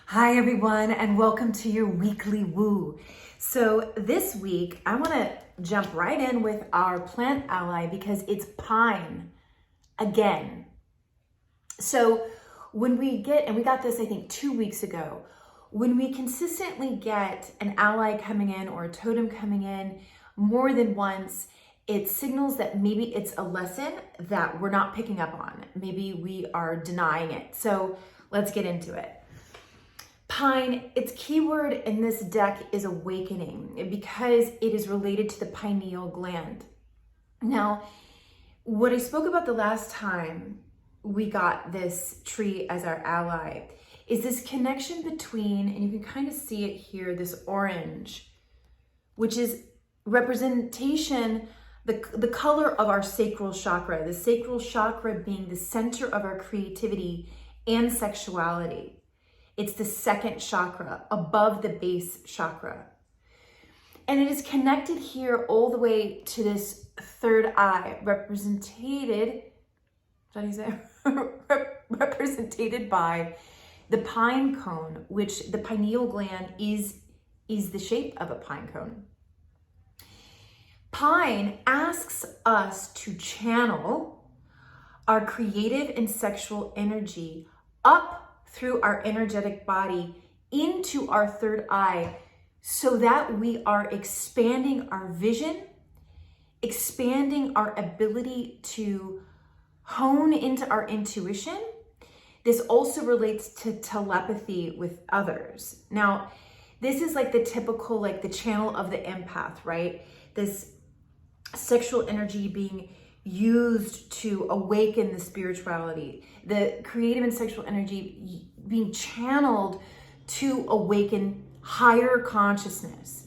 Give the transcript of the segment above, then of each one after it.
Hi everyone, and welcome to your weekly woo. So this week, I want to jump right in with our plant ally because it's pine again. So when we get, and we got this I think 2 weeks ago, when we consistently get an ally coming in or a totem coming in more than once, it signals that maybe it's a lesson that we're not picking up on. Maybe we are denying it. So let's get into it. Pine, its keyword in this deck is awakening because it is related to the pineal gland. Now, what I spoke about the last time we got this tree as our ally is this connection between, and you can kind of see it here, this orange, which is representation, the color of our sacral chakra, the sacral chakra being the center of our creativity and sexuality. It's the second chakra above the base chakra. And it is connected here all the way to this third eye, represented by the pine cone, which the pineal gland is the shape of a pine cone. Pine asks us to channel our creative and sexual energy up through our energetic body into our third eye so that we are expanding our vision, expanding our ability to hone into our intuition. This also relates to telepathy with others. Now, this is like the typical, like the channel of the empath, right? This sexual energy being used to awaken the spirituality, the creative and sexual energy being channeled to awaken higher consciousness.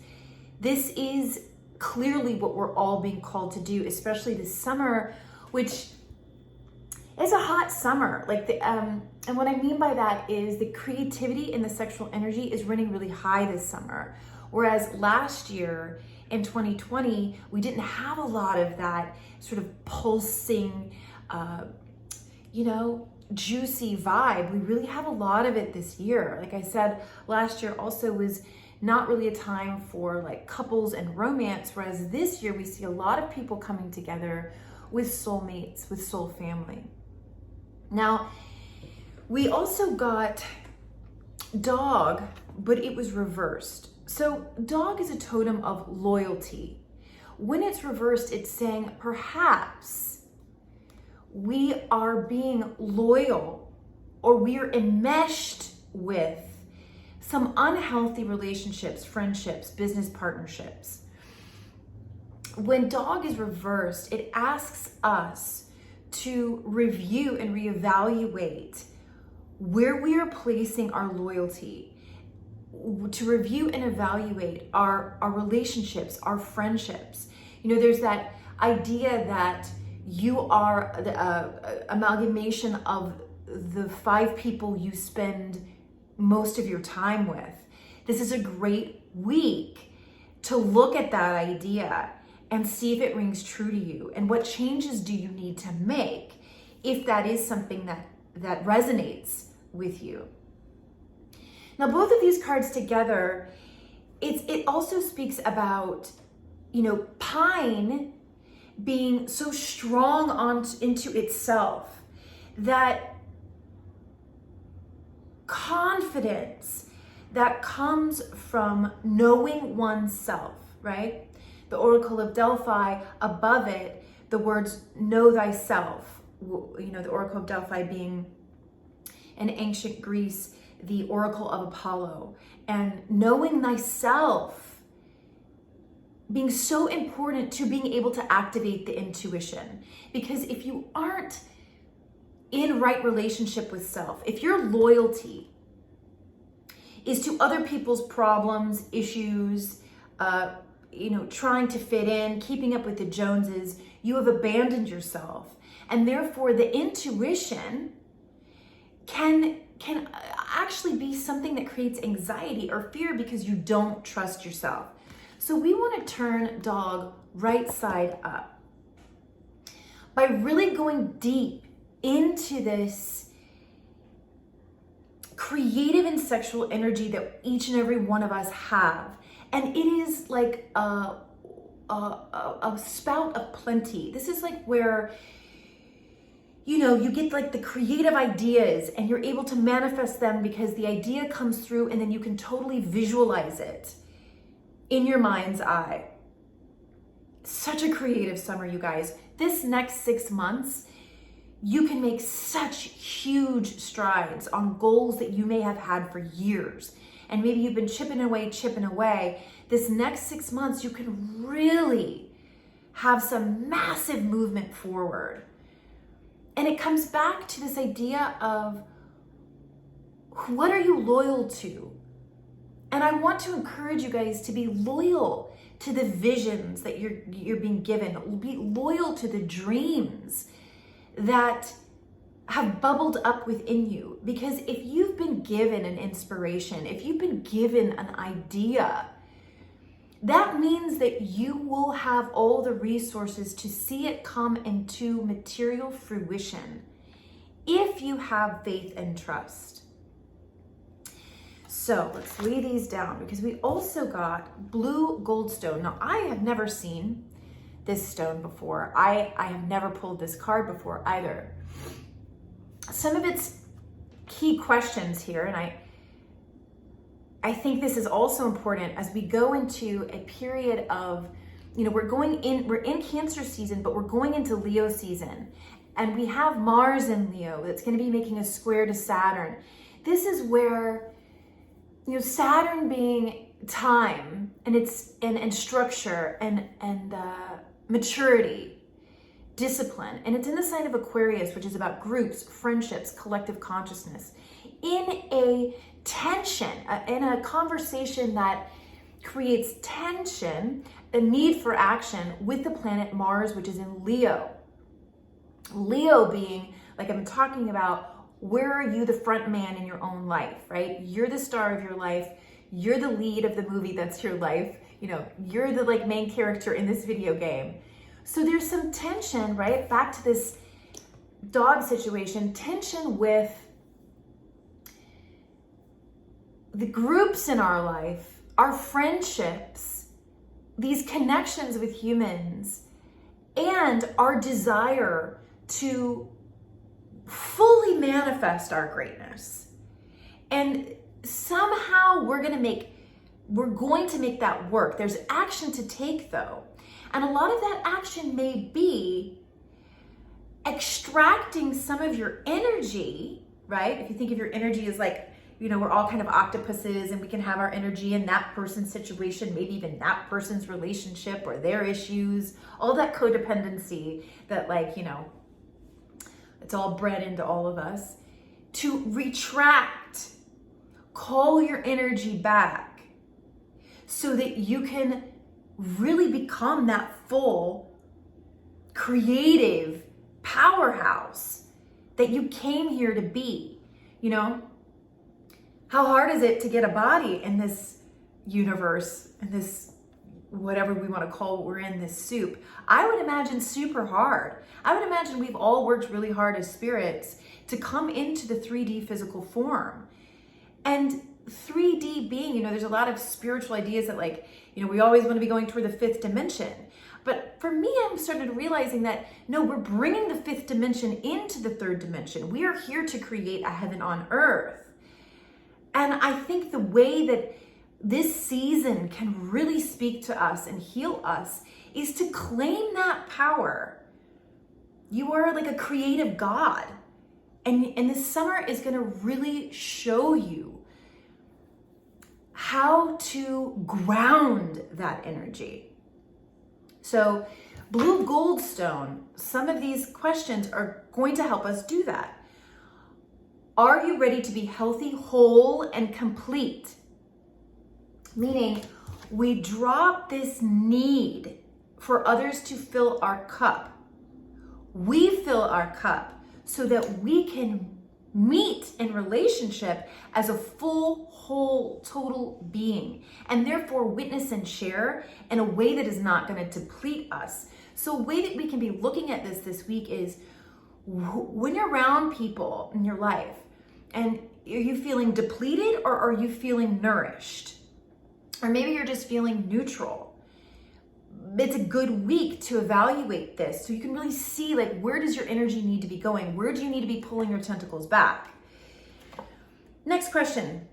This is clearly what we're all being called to do, especially this summer, which is a hot summer. And what I mean by that is the creativity and the sexual energy is running really high this summer. Whereas last year in 2020, we didn't have a lot of that sort of pulsing, juicy vibe. We really have a lot of it this year. Like I said, last year also was not really a time for like couples and romance, whereas this year we see a lot of people coming together with soulmates, with soul family. Now, we also got dog, but it was reversed. So dog is a totem of loyalty. When it's reversed, it's saying perhaps we are being loyal or we are enmeshed with some unhealthy relationships, friendships, business partnerships. When dog is reversed, it asks us to review and reevaluate where we are placing our loyalty, to review and evaluate our relationships, our friendships. There's that idea that you are the amalgamation of the 5 people you spend most of your time with. This is a great week to look at that idea and see if it rings true to you, and what changes do you need to make if that is something that resonates with you. Now, both of these cards together, it also speaks about, pine being so strong into itself, that confidence that comes from knowing oneself, right? The Oracle of Delphi, above it, the words know thyself, the Oracle of Delphi being in ancient Greece, the Oracle of Apollo, and knowing thyself being so important to being able to activate the intuition. Because if you aren't in right relationship with self, if your loyalty is to other people's problems, issues, trying to fit in, keeping up with the Joneses, you have abandoned yourself. And therefore the intuition can actually be something that creates anxiety or fear because you don't trust yourself. So we want to turn dog right side up by really going deep into this creative and sexual energy that each and every one of us have. And it is like a spout of plenty. This is like where, you get like the creative ideas and you're able to manifest them because the idea comes through and then you can totally visualize it in your mind's eye. Such a creative summer, you guys. This next 6 months, you can make such huge strides on goals that you may have had for years. And maybe you've been chipping away. This next 6 months, you can really have some massive movement forward. And it comes back to this idea of, what are you loyal to? And I want to encourage you guys to be loyal to the visions that you're being given. Be loyal to the dreams that have bubbled up within you. Because if you've been given an inspiration, if you've been given an idea, that means that you will have all the resources to see it come into material fruition if you have faith and trust. So let's lay these down, because we also got blue goldstone. Now, I have never seen this stone before. I have never pulled this card before either. Some of its key questions here, and I think this is also important as we go into a period of, we're in Cancer season, but we're going into Leo season. And we have Mars in Leo that's going to be making a square to Saturn. This is where, Saturn being time and it's and structure and maturity, discipline, and it's in the sign of Aquarius, which is about groups, friendships, collective consciousness, in a tension, in a conversation that creates tension, a need for action with the planet Mars, which is in Leo. Leo being, like I'm talking about, where are you the front man in your own life, right? You're the star of your life. You're the lead of the movie that's your life. You're the main character in this video game. So there's some tension, right? Back to this dog situation, tension with the groups in our life, our friendships, these connections with humans, and our desire to fully manifest our greatness. And somehow we're going to make that work. There's action to take, though. And a lot of that action may be extracting some of your energy, right? If you think of your energy as we're all kind of octopuses, and we can have our energy in that person's situation, maybe even that person's relationship or their issues, all that codependency that it's all bred into all of us. To retract, call your energy back so that you can really become that full creative powerhouse that you came here to be. How hard is it to get a body in this universe, in this, whatever we want to call what we're in, this soup? I would imagine super hard. I would imagine we've all worked really hard as spirits to come into the 3D physical form. And 3D being, there's a lot of spiritual ideas that we always want to be going toward the 5th dimension. But for me, I'm started realizing that, no, we're bringing the 5th dimension into the 3rd dimension. We are here to create a heaven on earth. And I think the way that this season can really speak to us and heal us is to claim that power. You are like a creative God. And this summer is going to really show you how to ground that energy. So blue goldstone, some of these questions are going to help us do that. Are you ready to be healthy, whole, and complete? Meaning, we drop this need for others to fill our cup. We fill our cup so that we can meet in relationship as a full, whole, total being, and therefore witness and share in a way that is not going to deplete us. So a way that we can be looking at this week is when you're around people in your life, and you feeling depleted or are you feeling nourished? Or maybe you're just feeling neutral. It's a good week to evaluate this so you can really see, like, where does your energy need to be going? Where do you need to be pulling your tentacles back? Next question.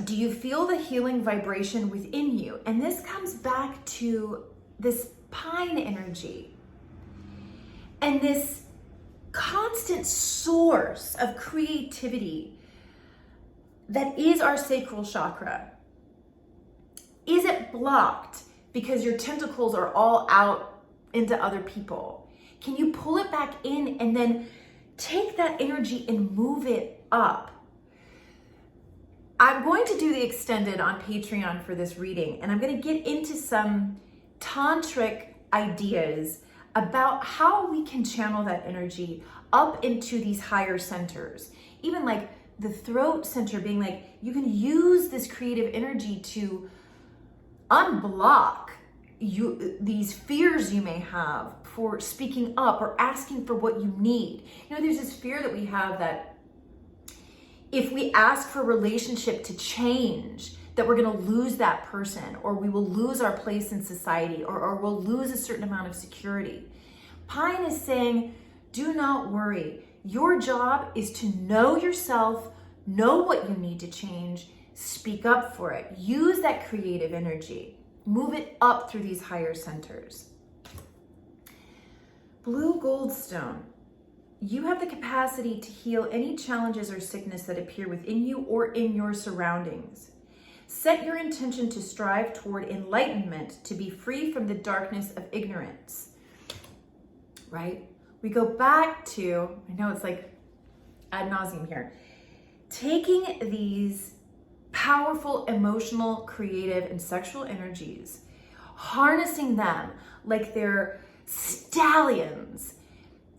Do you feel the healing vibration within you? And this comes back to this pine energy and this constant source of creativity that is our sacral chakra. Is it blocked because your tentacles are all out into other people? Can you pull it back in and then take that energy and move it up? I'm going to do the extended on Patreon for this reading, and I'm going to get into some tantric ideas about how we can channel that energy up into these higher centers. Even like the throat center being like, you can use this creative energy to unblock these fears you may have for speaking up or asking for what you need. You know, there's this fear that we have that if we ask for a relationship to change, that we're gonna lose that person, or we will lose our place in society, or we'll lose a certain amount of security. Pine is saying, do not worry. Your job is to know yourself, know what you need to change, speak up for it. Use that creative energy. Move it up through these higher centers. Blue goldstone. You have the capacity to heal any challenges or sickness that appear within you or in your surroundings. Set your intention to strive toward enlightenment, to be free from the darkness of ignorance. Right? We go back to, I know it's like ad nauseum here, taking these powerful, emotional, creative, and sexual energies, harnessing them like they're stallions,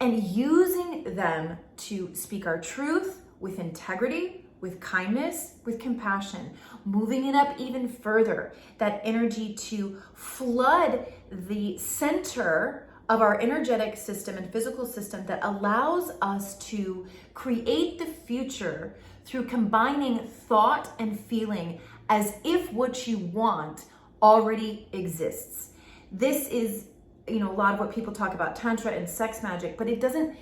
and using them to speak our truth with integrity, with kindness, with compassion, moving it up even further, that energy to flood the center of our energetic system and physical system that allows us to create the future through combining thought and feeling as if what you want already exists. This is, you know, a lot of what people talk about tantra and sex magic, but it doesn't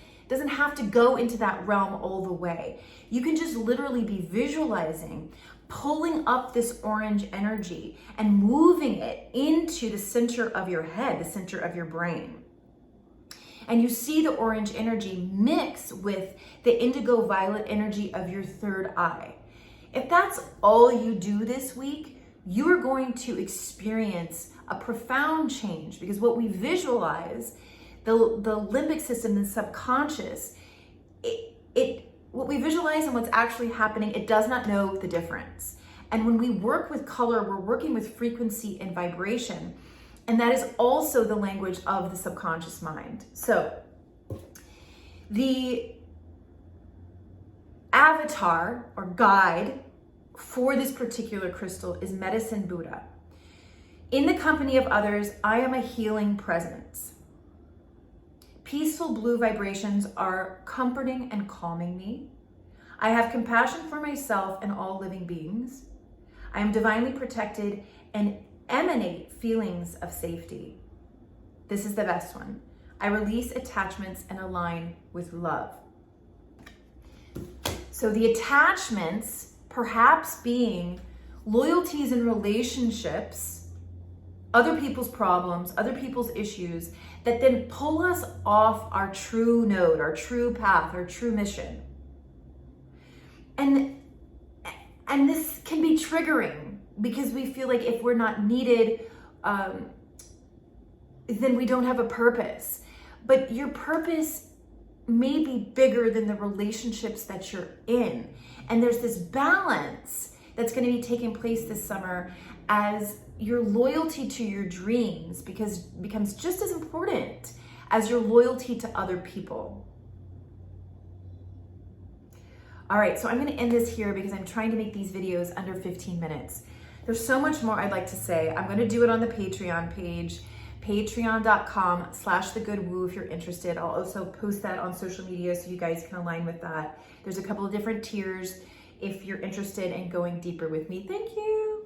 have to go into that realm all the way. You can just literally be visualizing, pulling up this orange energy and moving it into the center of your head, the center of your brain. And you see the orange energy mix with the indigo violet energy of your third eye. If that's all you do this week, you are going to experience a profound change, because what we visualize, the limbic system, the subconscious, what we visualize and what's actually happening, it does not know the difference. And when we work with color, we're working with frequency and vibration. And that is also the language of the subconscious mind. So the avatar or guide for this particular crystal is Medicine Buddha. In the company of others, I am a healing presence. Peaceful blue vibrations are comforting and calming me. I have compassion for myself and all living beings. I am divinely protected and emanate feelings of safety. This is the best one. I release attachments and align with love. So the attachments perhaps being loyalties in relationships, other people's problems, other people's issues that then pull us off our true node, our true path, our true mission. And this can be triggering because we feel like if we're not needed, then we don't have a purpose. But your purpose may be bigger than the relationships that you're in. And there's this balance that's going to be taking place this summer as your loyalty to your dreams becomes just as important as your loyalty to other people. All right, so I'm going to end this here because I'm trying to make these videos under 15 minutes. There's so much more I'd like to say. I'm going to do it on the Patreon page, patreon.com/thegoodwoo if you're interested. I'll also post that on social media so you guys can align with that. There's a couple of different tiers. if you're interested in going deeper with me. Thank you.